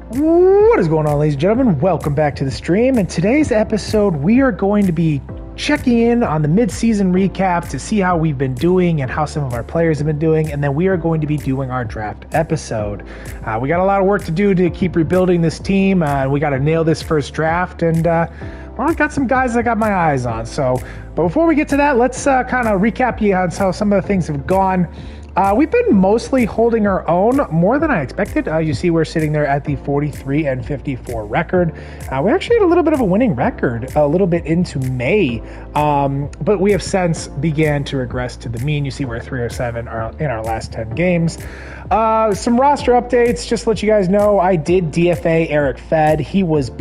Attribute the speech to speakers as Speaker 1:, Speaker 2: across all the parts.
Speaker 1: What is going on, ladies and gentlemen? Welcome back to the stream. In today's episode, we are going to be checking in on the mid-season recap to see how we've been doing and how some of our players have been doing, and then we are going to be doing our draft episode. We got a lot of work to do to keep rebuilding this team. We got to nail this first draft, and well, I got some guys I got my eyes on. But before we get to that, let's kind of recap you on how some of the things have gone. We've been mostly holding our own more than I expected. You see we're sitting there at the 43-54 record. We actually had a little bit of a winning record a little bit into May, but we have since began to regress to the mean. You see we're 307 in our last 10 games. Some roster updates, just to let you guys know, I did DFA Eric Fed. He was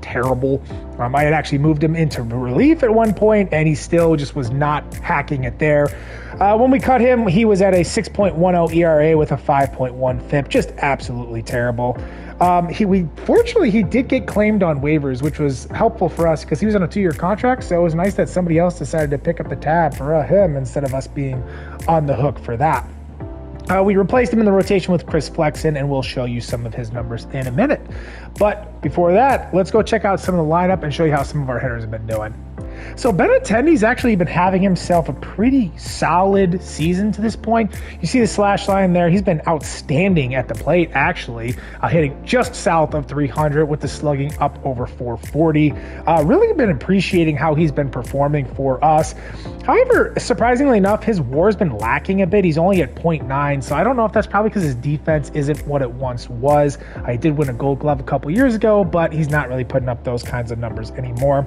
Speaker 1: terrible. I had actually moved him into relief at one point, and he still just was not hacking it there. When we cut him, he was at a 6.10 ERA with a 5.1 FIP, just absolutely terrible. Fortunately, he did get claimed on waivers, which was helpful for us because he was on a 2-year contract, so it was nice that somebody else decided to pick up the tab for him instead of us being on the hook for that. We replaced him in the rotation with Chris Flexen, and we'll show you some of his numbers in a minute. But before that, let's go check out some of the lineup and show you how some of our hitters have been doing. So Benintendi's actually been having himself a pretty solid season to this point. You see the slash line there. He's been outstanding at the plate, actually, hitting just south of 300 with the slugging up over 440. Really been appreciating how he's been performing for us. However, surprisingly enough, his WAR has been lacking a bit. He's only at 0.9, so I don't know if that's probably because his defense isn't what it once was. He did win a Gold Glove a couple years ago, but he's not really putting up those kinds of numbers anymore.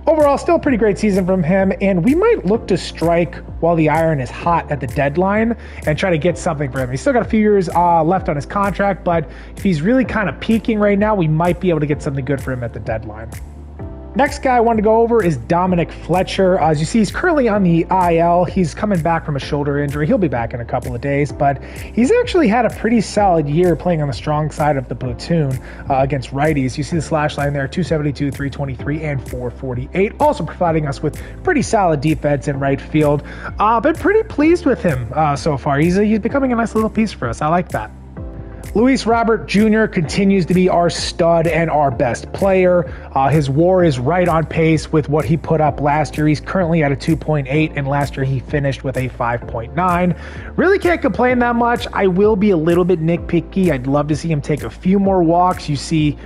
Speaker 1: Overall, still a pretty great season from him, and we might look to strike while the iron is hot at the deadline and try to get something for him. He's still got a few years left on his contract, but if he's really kind of peaking right now, we might be able to get something good for him at the deadline. Next guy I wanted to go over is Dominic Fletcher. As you see, he's currently on the IL. He's coming back from a shoulder injury. He'll be back in a couple of days, but he's actually had a pretty solid year playing on the strong side of the platoon against righties. You see the slash line there, 272, 323, and 448. Also providing us with pretty solid defense in right field. Been pretty pleased with him so far. He's becoming a nice little piece for us. I like that. Luis Robert Jr. continues to be our stud and our best player. His WAR is right on pace with what he put up last year. He's currently at a 2.8, and last year he finished with a 5.9. Really can't complain that much. I will be a little bit nitpicky. I'd love to see him take a few more walks. You see,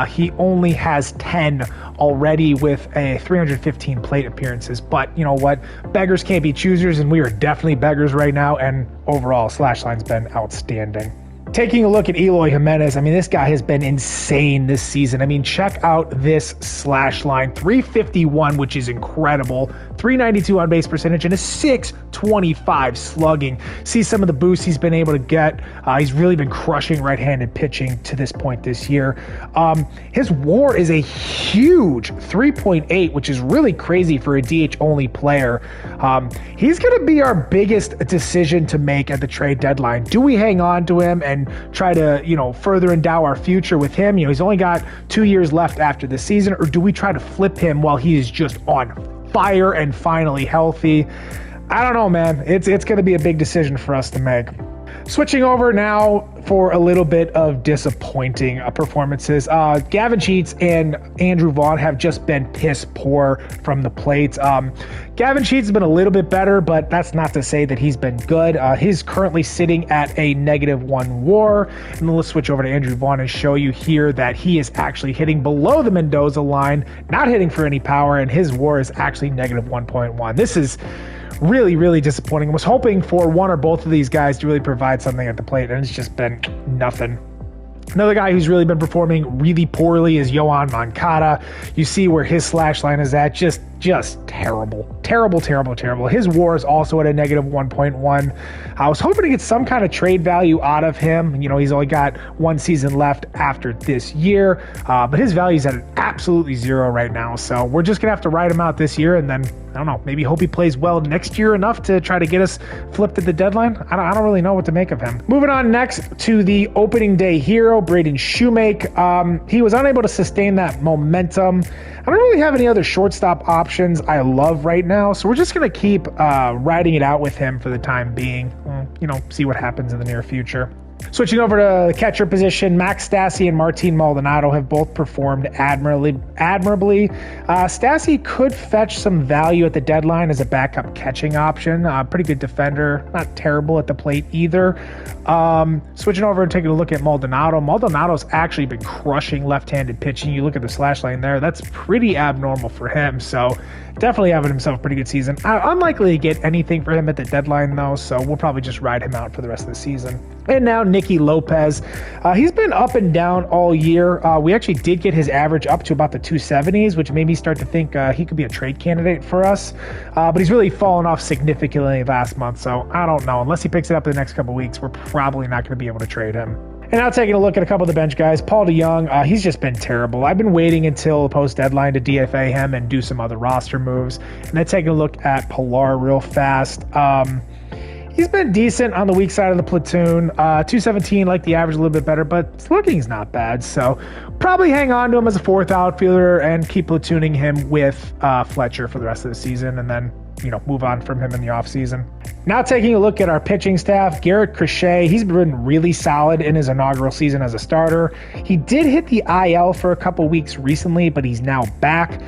Speaker 1: he only has 10 already with a 315 plate appearances. But you know what? Beggars can't be choosers, and we are definitely beggars right now. And overall, slash line's been outstanding. Taking a look at Eloy Jimenez, I mean, this guy has been insane this season. I mean, check out this slash line, 351, which is incredible, 392 on base percentage, and a 625 slugging. See some of the boosts he's been able to get. He's really been crushing right-handed pitching to this point this year. His WAR is a huge 3.8, which is really crazy for a DH-only player. He's going to be our biggest decision to make at the trade deadline. Do we hang on to him and try to, further endow our future with him? He's only got 2 years left after the season, or do we try to flip him while he is just on fire and finally healthy? I don't know, man. It's going to be a big decision for us to make. Switching over now for a little bit of disappointing performances. Gavin Sheets and Andrew Vaughn have just been piss poor from the plate. Gavin Sheets has been a little bit better, but that's not to say that he's been good. He's currently sitting at a -1 WAR. And then let's switch over to Andrew Vaughn and show you here that he is actually hitting below the Mendoza line, not hitting for any power, and his WAR is actually -1.1. This is really, really disappointing. I was hoping for one or both of these guys to really provide something at the plate, and it's just been nothing. Another guy who's really been performing really poorly is Yohan Moncada. You see where his slash line is at, just terrible. His WAR is also at a -1.1. I was hoping to get some kind of trade value out of him. He's only got 1 season left after this year, but his value is at absolutely 0 right now. So we're just going to have to ride him out this year, and then, I don't know, maybe hope he plays well next year enough to try to get us flipped at the deadline. I don't really know what to make of him. Moving on next to the opening day hero, Braden Shoemake. He was unable to sustain that momentum. I don't really have any other shortstop options I love right now, so we're just going to keep riding it out with him for the time being. See what happens in the near future. Switching over to the catcher position, Max Stassi and Martin Maldonado have both performed admirably. Stassi could fetch some value at the deadline as a backup catching option. Pretty good defender, not terrible at the plate either. Switching over and taking a look at Maldonado. Maldonado's actually been crushing left-handed pitching. You look at the slash line there, that's pretty abnormal for him. So definitely having himself a pretty good season. Unlikely to get anything for him at the deadline though, so we'll probably just ride him out for the rest of the season. And now Nicky Lopez. He's been up and down all year. We actually did get his average up to about the 270s, which made me start to think he could be a trade candidate for us. But he's really fallen off significantly last month, so I don't know. Unless he picks it up in the next couple of weeks, we're probably not going to be able to trade him. And now taking a look at a couple of the bench guys, Paul DeJong, he's just been terrible. I've been waiting until the post-deadline to DFA him and do some other roster moves. And then taking a look at Pilar real fast. He's been decent on the weak side of the platoon. 217, like the average, a little bit better, but slugging's not bad. So probably hang on to him as a fourth outfielder and keep platooning him with Fletcher for the rest of the season, and then move on from him in the offseason. Now taking a look at our pitching staff, Garrett Crochet, he's been really solid in his inaugural season as a starter. He did hit the IL for a couple weeks recently, but he's now back.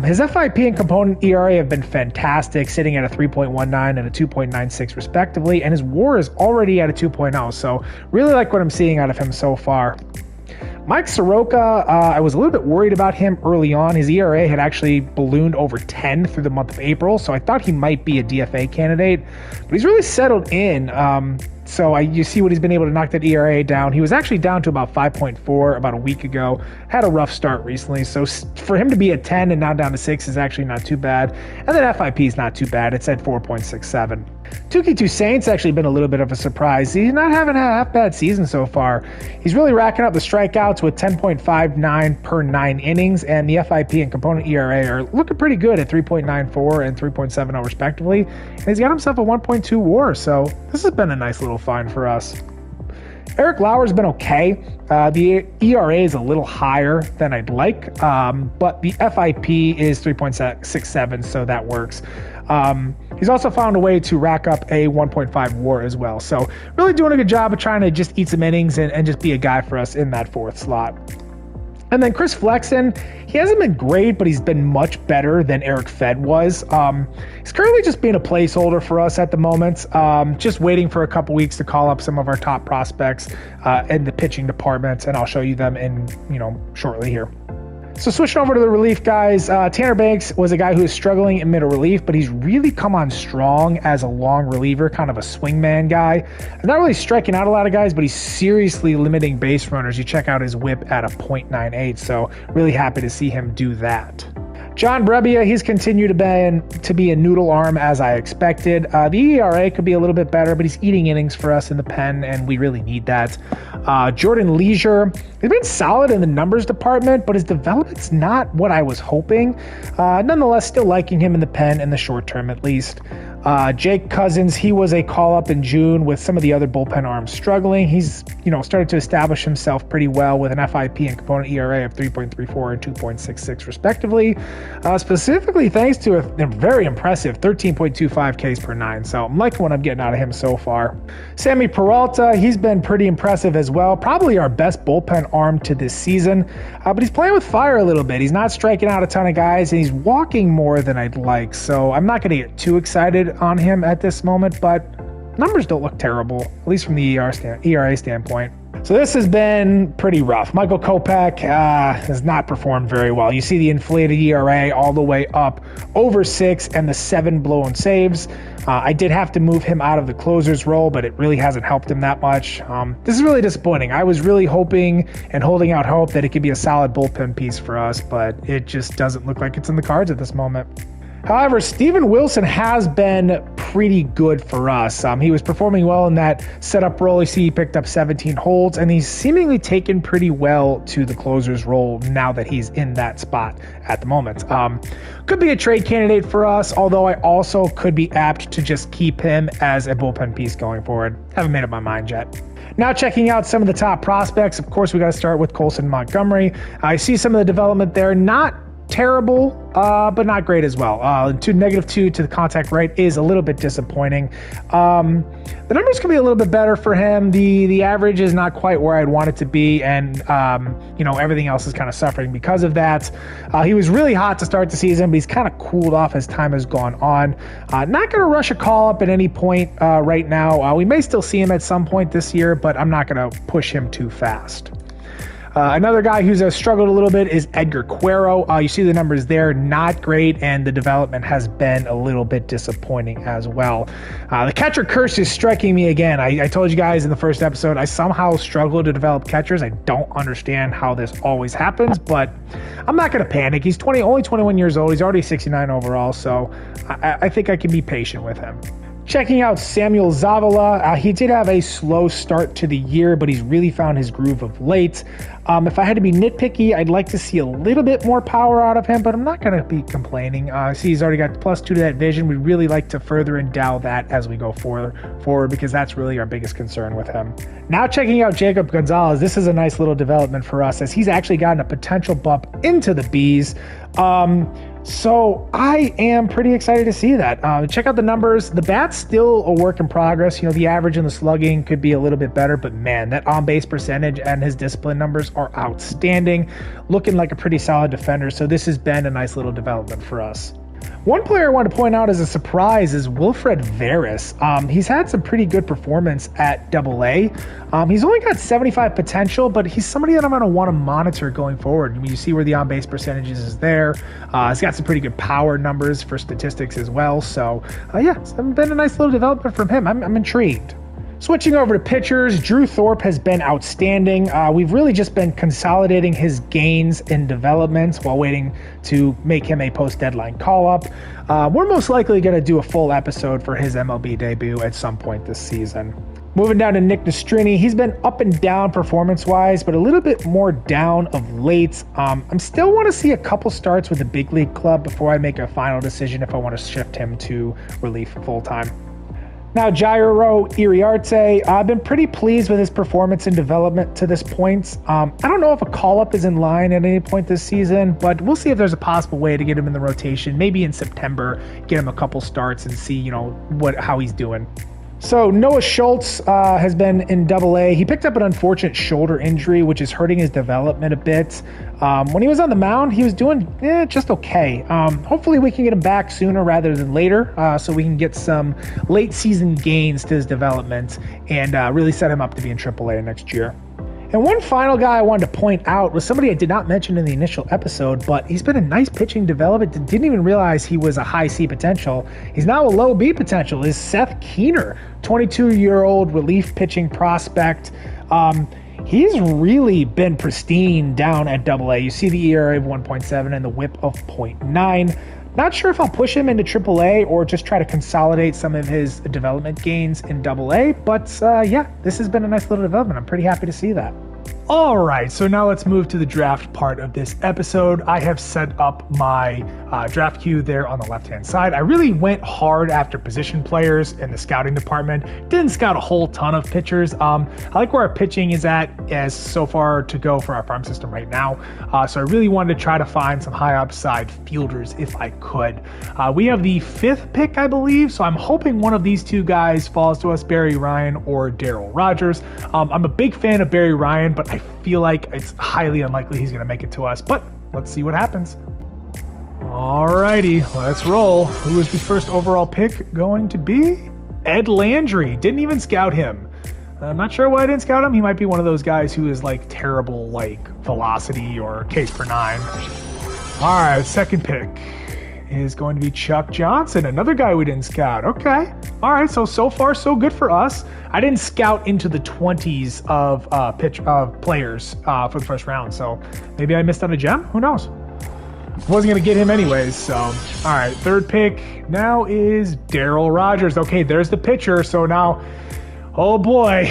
Speaker 1: His FIP and component ERA have been fantastic, sitting at a 3.19 and a 2.96 respectively, and his WAR is already at a 2.0, so really like what I'm seeing out of him so far. Mike Soroka, I was a little bit worried about him early on. His ERA had actually ballooned over 10 through the month of April, so I thought he might be a DFA candidate, but he's really settled in. So you see what he's been able to knock that ERA down. He was actually down to about 5.4 about a week ago. Had a rough start recently, so for him to be at 10 and now down to 6 is actually not too bad. And then FIP is not too bad. It's at 4.67. Touki Toussaint's actually been a little bit of a surprise. He's not having a half bad season so far. He's really racking up the strikeouts with 10.59 per 9 innings, and the FIP and component ERA are looking pretty good at 3.94 and 3.70 respectively. And he's got himself a 1.2 WAR, so this has been a nice little find for us. Eric Lauer's been okay. The ERA is a little higher than I'd like, but the FIP is 3.67, so that works. He's also found a way to rack up a 1.5 WAR as well. So really doing a good job of trying to just eat some innings and just be a guy for us in that fourth slot. And then Chris Flexen, he hasn't been great, but he's been much better than Eric Fed was. He's currently just being a placeholder for us at the moment, just waiting for a couple weeks to call up some of our top prospects in the pitching department, and I'll show you them in shortly here. So switching over to the relief guys, Tanner Banks was a guy who was struggling in middle relief, but he's really come on strong as a long reliever, kind of a swingman guy. Not really striking out a lot of guys, but he's seriously limiting base runners. You check out his whip at a .98, so really happy to see him do that. John Brebbia, he's continued to be a noodle arm as I expected. The ERA could be a little bit better, but he's eating innings for us in the pen, and we really need that. Jordan Leisure, he's been solid in the numbers department, but his development's not what I was hoping. Nonetheless, still liking him in the pen in the short term at least. Jake Cousins, he was a call-up in June with some of the other bullpen arms struggling. He's, started to establish himself pretty well with an FIP and component ERA of 3.34 and 2.66 respectively. Specifically thanks to a very impressive 13.25 Ks per 9. So I'm liking what I'm getting out of him so far. Sammy Peralta, he's been pretty impressive as well. Probably our best bullpen arm to this season, but he's playing with fire a little bit. He's not striking out a ton of guys, and he's walking more than I'd like. So I'm not going to get too excited on him at this moment, but numbers don't look terrible, at least from the ERA standpoint. So this has been pretty rough. Michael Kopech has not performed very well. You see the inflated ERA all the way up over 6 and the 7 blown saves. I did have to move him out of the closer's role, but it really hasn't helped him that much. This is really disappointing. I was really hoping and holding out hope that it could be a solid bullpen piece for us, but it just doesn't look like it's in the cards at this moment. However, Steven Wilson has been pretty good for us. He was performing well in that setup role. You see he picked up 17 holds, and he's seemingly taken pretty well to the closer's role now that he's in that spot at the moment. Could be a trade candidate for us, although I also could be apt to just keep him as a bullpen piece going forward. Haven't made up my mind yet. Now checking out some of the top prospects. Of course, we got to start with Colson Montgomery. I see some of the development there, not terrible, but not great as well. -2 to the contact rate is a little bit disappointing. The numbers can be a little bit better for him. The average is not quite where I'd want it to be, and everything else is kind of suffering because of that. He was really hot to start the season, but he's kind of cooled off as time has gone on. Not going to rush a call up at any point right now. We may still see him at some point this year, but I'm not going to push him too fast. Another guy who's struggled a little bit is Edgar Quero. You see the numbers there, not great, and the development has been a little bit disappointing as well. The catcher curse is striking me again. I told you guys in the first episode, I somehow struggle to develop catchers. I don't understand how this always happens, but I'm not going to panic. He's only 21 years old. He's already 69 overall, so I think I can be patient with him. Checking out Samuel Zavala, he did have a slow start to the year, but he's really found his groove of late. If I had to be nitpicky, I'd like to see a little bit more power out of him, but I'm not going to be complaining. See, he's already got +2 to that vision. We'd really like to further endow that as we go forward because that's really our biggest concern with him. Now checking out Jacob Gonzalez, this is a nice little development for us as he's actually gotten a potential bump into the Bs. So I am pretty excited to see that. Check out the numbers. The bat's still a work in progress. The average and the slugging could be a little bit better, but man, that on-base percentage and his discipline numbers are outstanding. Looking like a pretty solid defender. So this has been a nice little development for us. One player I want to point out as a surprise is Wilfred Veras. He's had some pretty good performance at AA. He's only got 75 potential, but he's somebody that I'm going to want to monitor going forward. You see where the on-base percentages is there. He's got some pretty good power numbers for statistics as well. So, it's been a nice little development from him. I'm intrigued. Switching over to pitchers, Drew Thorpe has been outstanding. We've really just been consolidating his gains in development while waiting to make him a post-deadline call-up. We're most likely going to do a full episode for his MLB debut at some point this season. Moving down to Nick Nastrini, he's been up and down performance-wise, but a little bit more down of late. I'm still want to see a couple starts with the big league club before I make a final decision if I want to shift him to relief full-time. Now, Jairo Iriarte, I've been pretty pleased with his performance and development to this point. I don't know if a call-up is in line at any point this season, but we'll see if there's a possible way to get him in the rotation. Maybe in September, get him a couple starts and see, how he's doing. So Noah Schultz has been in AA. He picked up an unfortunate shoulder injury, which is hurting his development a bit. When he was on the mound, he was doing just okay. Hopefully we can get him back sooner rather than later so we can get some late season gains to his development and really set him up to be in AAA next year. And one final guy I wanted to point out was somebody I did not mention in the initial episode, but he's been a nice pitching development. Didn't even realize he was a high C potential. He's now a low B potential. Is Seth Keener, 22-year-old relief pitching prospect. He's really been pristine down at AA. You see the ERA of 1.7 and the WHIP of 0.9. Not sure if I'll push him into AAA or just try to consolidate some of his development gains in AA, but this has been a nice little development. I'm pretty happy to see that. All right, so now let's move to the draft part of this episode. I have set up my draft queue there on the left-hand side. I really went hard after position players in the scouting department. Didn't scout a whole ton of pitchers. I like where our pitching is at as so far to go for our farm system right now. So I really wanted to try to find some high upside fielders if I could. We have the 5th pick, I believe, so I'm hoping one of these two guys falls to us, Barry Ryan or Darryl Rogers. I'm a big fan of Barry Ryan, but I feel like it's highly unlikely he's going to make it to us, but let's see what happens. Alrighty, let's roll. Who is the first overall pick going to be? Ed Landry. Didn't even scout him. I'm not sure why I didn't scout him. He might be one of those guys who is like terrible, like velocity or Ks per 9. Alright, second pick is going to be Chuck Johnson, another guy we didn't scout. Okay. All right. So far, so good for us. I didn't scout into the 20s of players for the first round. So maybe I missed on a gem. Who knows? Wasn't going to get him anyways. So, all right. Third pick now is Darryl Rogers. Okay. There's the pitcher. So now, oh boy,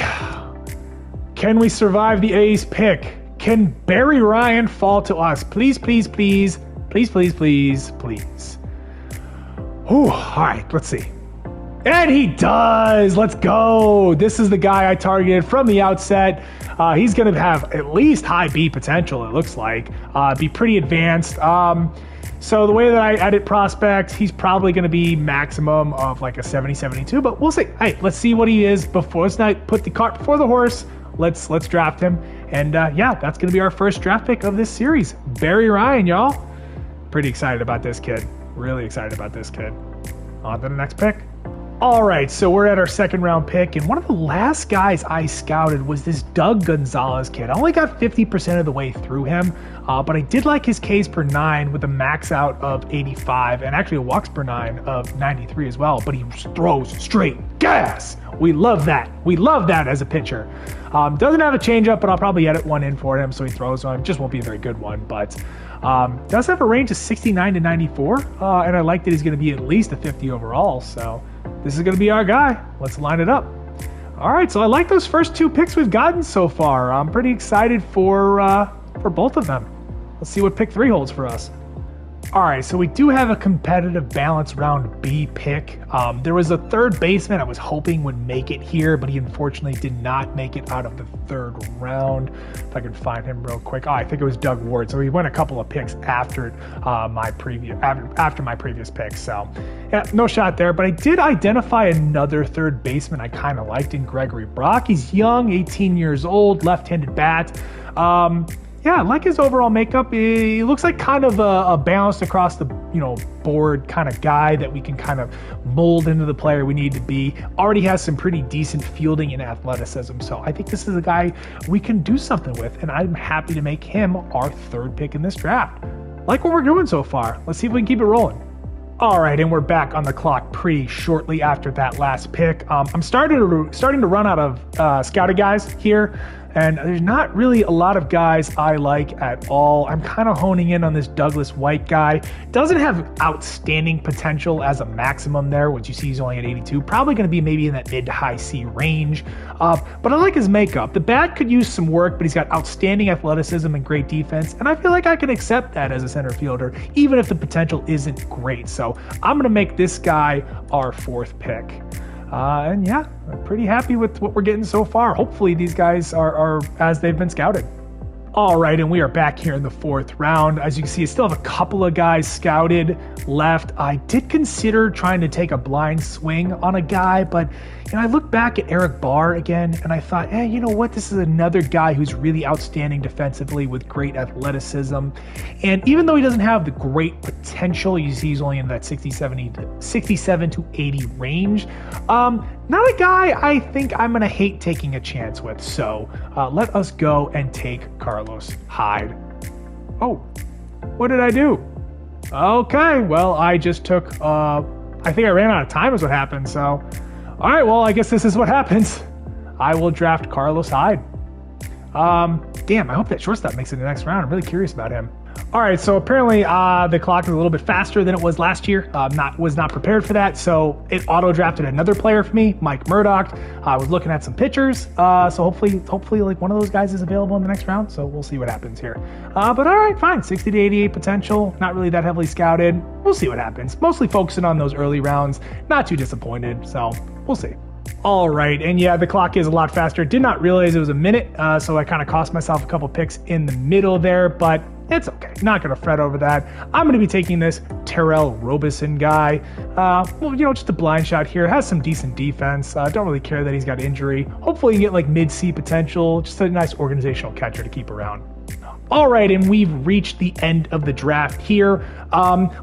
Speaker 1: can we survive the A's pick? Can Barry Ryan fall to us? Please, please, please. Please, please, please, please. All right, let's see. And he does. Let's go. This is the guy I targeted from the outset. He's going to have at least high B potential, it looks like. Be pretty advanced. So the way that I edit prospects, he's probably going to be maximum of like a 70, 72, but we'll see. Hey, let's see what he is before. Let's not put the cart before the horse. Let's draft him. And yeah, that's going to be our first draft pick of this series. Barry Ryan, y'all. Pretty excited about this kid. Really excited about this kid. On to the next pick. All right, so we're at our second round pick, and one of the last guys I scouted was this Doug Gonzalez kid. I only got 50% of the way through him, but I did like his Ks per 9 with a max out of 85, and actually a walks per 9 of 93 as well, but he throws straight gas. We love that. We love that as a pitcher. Doesn't have a changeup, but I'll probably edit one in for him so he throws one. Just won't be a very good one, but does have a range of 69 to 94, and I like that he's going to be at least a 50 overall, so this is going to be our guy. Let's line it up. All right, so I like those first two picks we've gotten so far. I'm pretty excited for both of them. Let's see what pick 3 holds for us. All right, so we do have a competitive balance round B pick. There was a third baseman I was hoping would make it here, but he unfortunately did not make it out of the third round. If I can find him real quick. Oh, I think it was Doug Ward. So he went a couple of picks after my previous pick. So yeah, no shot there. But I did identify another third baseman I kind of liked in Gregory Brock. He's young, 18 years old, left-handed bat. Yeah, I like his overall makeup. He looks like kind of a balanced across the board kind of guy that we can kind of mold into the player we need to be. Already has some pretty decent fielding and athleticism. So I think this is a guy we can do something with, and I'm happy to make him our third pick in this draft. Like what we're doing so far. Let's see if we can keep it rolling. All right, and we're back on the clock pretty shortly after that last pick. I'm starting to run out of scouted guys here. And there's not really a lot of guys I like at all. I'm kind of honing in on this Douglas White guy. Doesn't have outstanding potential as a maximum there, which you see he's only at 82. Probably going to be maybe in that mid to high C range. But I like his makeup. The bat could use some work, but he's got outstanding athleticism and great defense. And I feel like I can accept that as a center fielder, even if the potential isn't great. So I'm going to make this guy our fourth pick. And yeah, I'm pretty happy with what we're getting so far. Hopefully these guys are as they've been scouted. All right, and we are back here in the fourth round. As you can see, I still have a couple of guys scouted left. I did consider trying to take a blind swing on a guy, but I looked back at Eric Barr again, and I thought, hey, you know what? This is another guy who's really outstanding defensively with great athleticism. And even though he doesn't have the great potential, you see he's only in that 67 to 80 range. Not a guy I think I'm going to hate taking a chance with. So let us go and take Carlos Hyde. Oh, what did I do? Okay, well, I just took, I think I ran out of time is what happened. So, all right, well, I guess this is what happens. I will draft Carlos Hyde. Damn, I hope that shortstop makes it in the next round. I'm really curious about him. All right, so apparently the clock is a little bit faster than it was last year. Was not prepared for that, so it auto-drafted another player for me, Mike Murdoch. I was looking at some pitchers, so hopefully like one of those guys is available in the next round, so we'll see what happens here. But all right, fine, 60 to 88 potential, not really that heavily scouted. We'll see what happens. Mostly focusing on those early rounds, not too disappointed, so we'll see. All right, and yeah, the clock is a lot faster. Did not realize it was a minute, so I kind of cost myself a couple picks in the middle there, but it's okay. Not going to fret over that. I'm going to be taking this Terrell Robinson guy. Just a blind shot here. Has some decent defense. Don't really care that he's got injury. Hopefully you get like mid-C potential. Just a nice organizational catcher to keep around. All right, and we've reached the end of the draft here.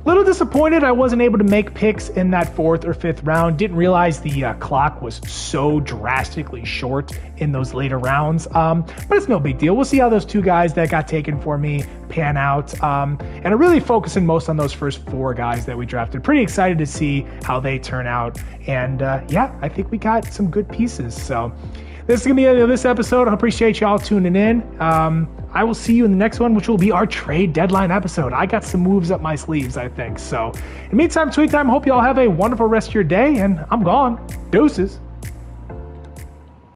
Speaker 1: Little disappointed I wasn't able to make picks in that fourth or fifth round. Didn't realize the clock was so drastically short in those later rounds. But it's no big deal. We'll see how those two guys that got taken for me pan out. And I'm really focusing most on those first four guys that we drafted. Pretty excited to see how they turn out. And yeah, I think we got some good pieces. So this is going to be the end of this episode. I appreciate y'all tuning in. I will see you in the next one, which will be our trade deadline episode. I got some moves up my sleeves, I think. So in the meantime, tweet time. Hope y'all have a wonderful rest of your day, and I'm gone. Deuces.